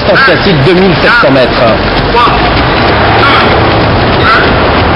distance classique 2700 mètres.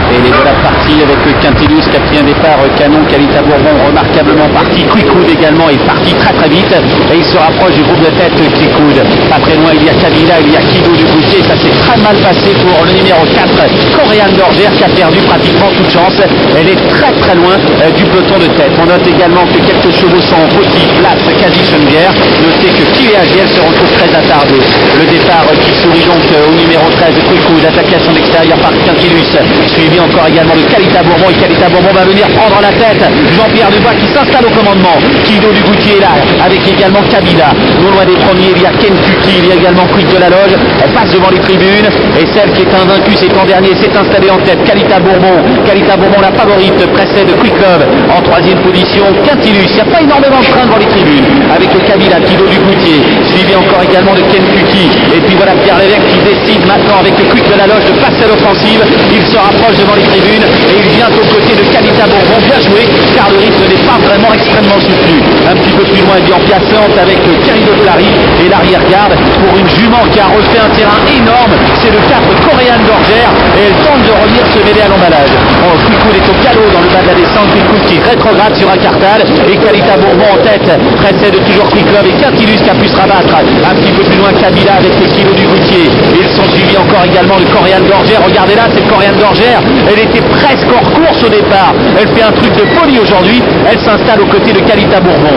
Et les voilà partis avec Quintilus, quatrième départ, Canon, Kalita Bourbon remarquablement parti, Quickwood également est parti très très vite et il se rapproche du groupe de tête Quickwood. Pas très loin il y a Kabila, il y a Kido du Goutier, ça s'est très mal passé pour le numéro 4, Coréane d'Orgère qui a perdu pratiquement toute chance. Elle est très très loin du peloton de tête. On note également que quelques chevaux sont petits, place quasi Chenevière. Notez que Kiléagiel se retrouve très attardé. Le départ qui sourit donc au numéro 13, Quickwood, attaqué à son extérieur par Quintilus, suivi encore également de Kalita Bourbon, et Kalita Bourbon va venir prendre la tête. Jean-Pierre Dubois qui s'installe au commandement. Kido du Goutier est là, avec également Kabila. Non loin des premiers, il y a Kentucky, il y a également Quick de la Loge. Elle passe devant les tribunes, et celle qui est invaincue, c'est en dernier, s'est installée en tête. Kalita Bourbon, la favorite, précède Quick Love. En troisième position, Quintilus. Il n'y a pas énormément de train devant les tribunes, avec Kabila, Kido du Goutier, suivi encore également de Kentucky. Et puis voilà Pierre Lévesque qui décide maintenant avec Quick de la Loge de passer à l'offensive. Il se rapproche devant les tribunes et il vient aux côtés de Kalita Bourbon. Bien joué, car le rythme n'est pas vraiment extrêmement soutenu. Un petit peu plus loin, il est en piaçante avec Thierry de Clary et l'arrière-garde pour une jument qui a refait un terrain énorme. C'est le 4 Coréane d'Orgère et elle tente de revenir se mêler à l'emballage. Quickwood est au galop dans le bas de la descente. Quickwood qui rétrograde sur un cartal et Kalita Bourbon en tête précède toujours Quick Love et Quintilus qui a pu se rabattre. Un petit peu plus loin Kabila avec le Kido du Goutier. Ils sont suivis encore également de Coréane d'Orgère. Regardez là, c'est Coréane d'Orgère. Elle était presque hors course au départ. Elle fait un truc de folie aujourd'hui. Elle s'installe aux côtés de Kalita Bourbon.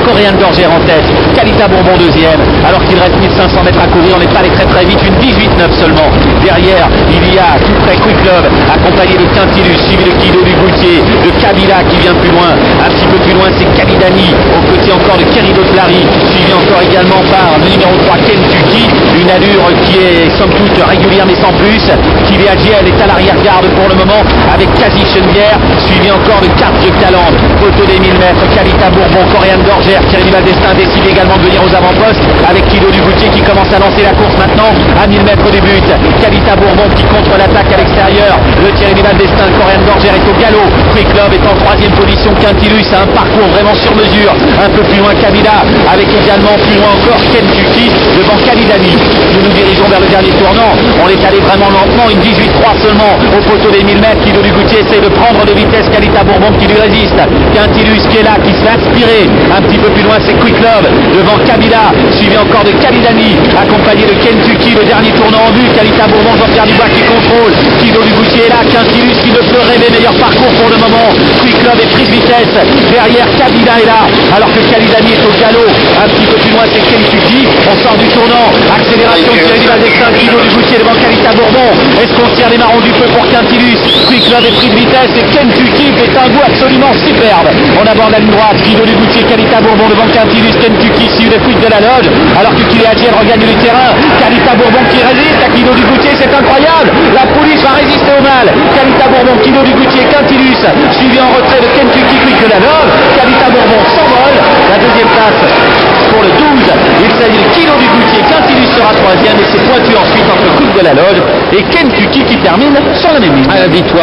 Coréane d'Orgère en tête, Kalita Bourbon deuxième, alors qu'il reste 1500 mètres à courir. On n'est pas allé très très vite, une 18-9 seulement. Derrière, il y a tout près Quick Love, accompagné de Quintilus, suivi de Kido du Goutier, de Kabila qui vient plus loin. Un petit peu plus loin, c'est Kalidani, aux côtés encore de Thierry de Clary, suivi encore également par le numéro 3 Kentucky, une allure qui est somme toute régulière mais sans plus. Kiléagiel est à l'arrière-garde pour le moment avec quasi Chenevière, suivi encore de Carte de Talent, poteau des 1000 mètres, Kalita Bourbon, Coréane d'Orgère. Thierry Valdestin décide également de venir aux avant-postes avec Kido du Goutier qui commence à lancer la course maintenant à 1000 mètres des buts. Kalita Bourbon qui contre l'attaque à l'extérieur de Thierry Valdestin. Coréane d'Orgère est au galop. Quick Love est en troisième position. Quintilus a un parcours vraiment sur mesure. Un peu plus loin Kabila avec également plus loin encore Kentucky devant Kalidani. Nous nous dirigeons vers le dernier tournant. On est allé vraiment lentement, une 18-3 seulement au poteau des 1000 mètres. Kido du Goutier essaie de prendre de vitesse Kalita Bourbon qui lui résiste. Quintilus qui est là, qui se fait aspirer. Un petit peu plus loin, c'est Quick Love devant Kabila, suivi encore de Kalidani, accompagné de Kentucky, le dernier tournant en vue. Kalita Bourbon, Jean-Pierre Dubois qui contrôle. Kido du Goutier est là, Quintilus qui ne peut rêver meilleur parcours pour le moment. Quick Love est pris de vitesse. Derrière, Kabila est là, alors que Kalidani est au galop. Un petit peu plus loin, c'est Kentucky. On sort du tournant. Accélération de Thierry Valdestin, Kido du Goutier devant Kalita Bourbon. Est-ce qu'on tire les marrons du feu pour Quintilus? Quick Love est pris de vitesse et Kentucky fait un goût absolument superbe. On aborde la ligne droite. Kido du Goutier, Kalita Bourbon devant Quintilus, Kentucky suivi de Quick de la Loge, alors que Kiléagiel regagne le terrain. Kalita Bourbon qui résiste à Kido du Goutier, c'est incroyable. La police va résister au mal. Kalita Bourbon, Kido du Goutier, Quintilus, suivi en retrait de Kentucky, Quick de la Loge. Kalita Bourbon s'envole. La deuxième place pour le 12. Il s'agit de Kido du Goutier. Quintilus sera troisième et c'est pointu ensuite entre Quick de la Loge et Kentucky qui termine sur la même ligne. À la victoire.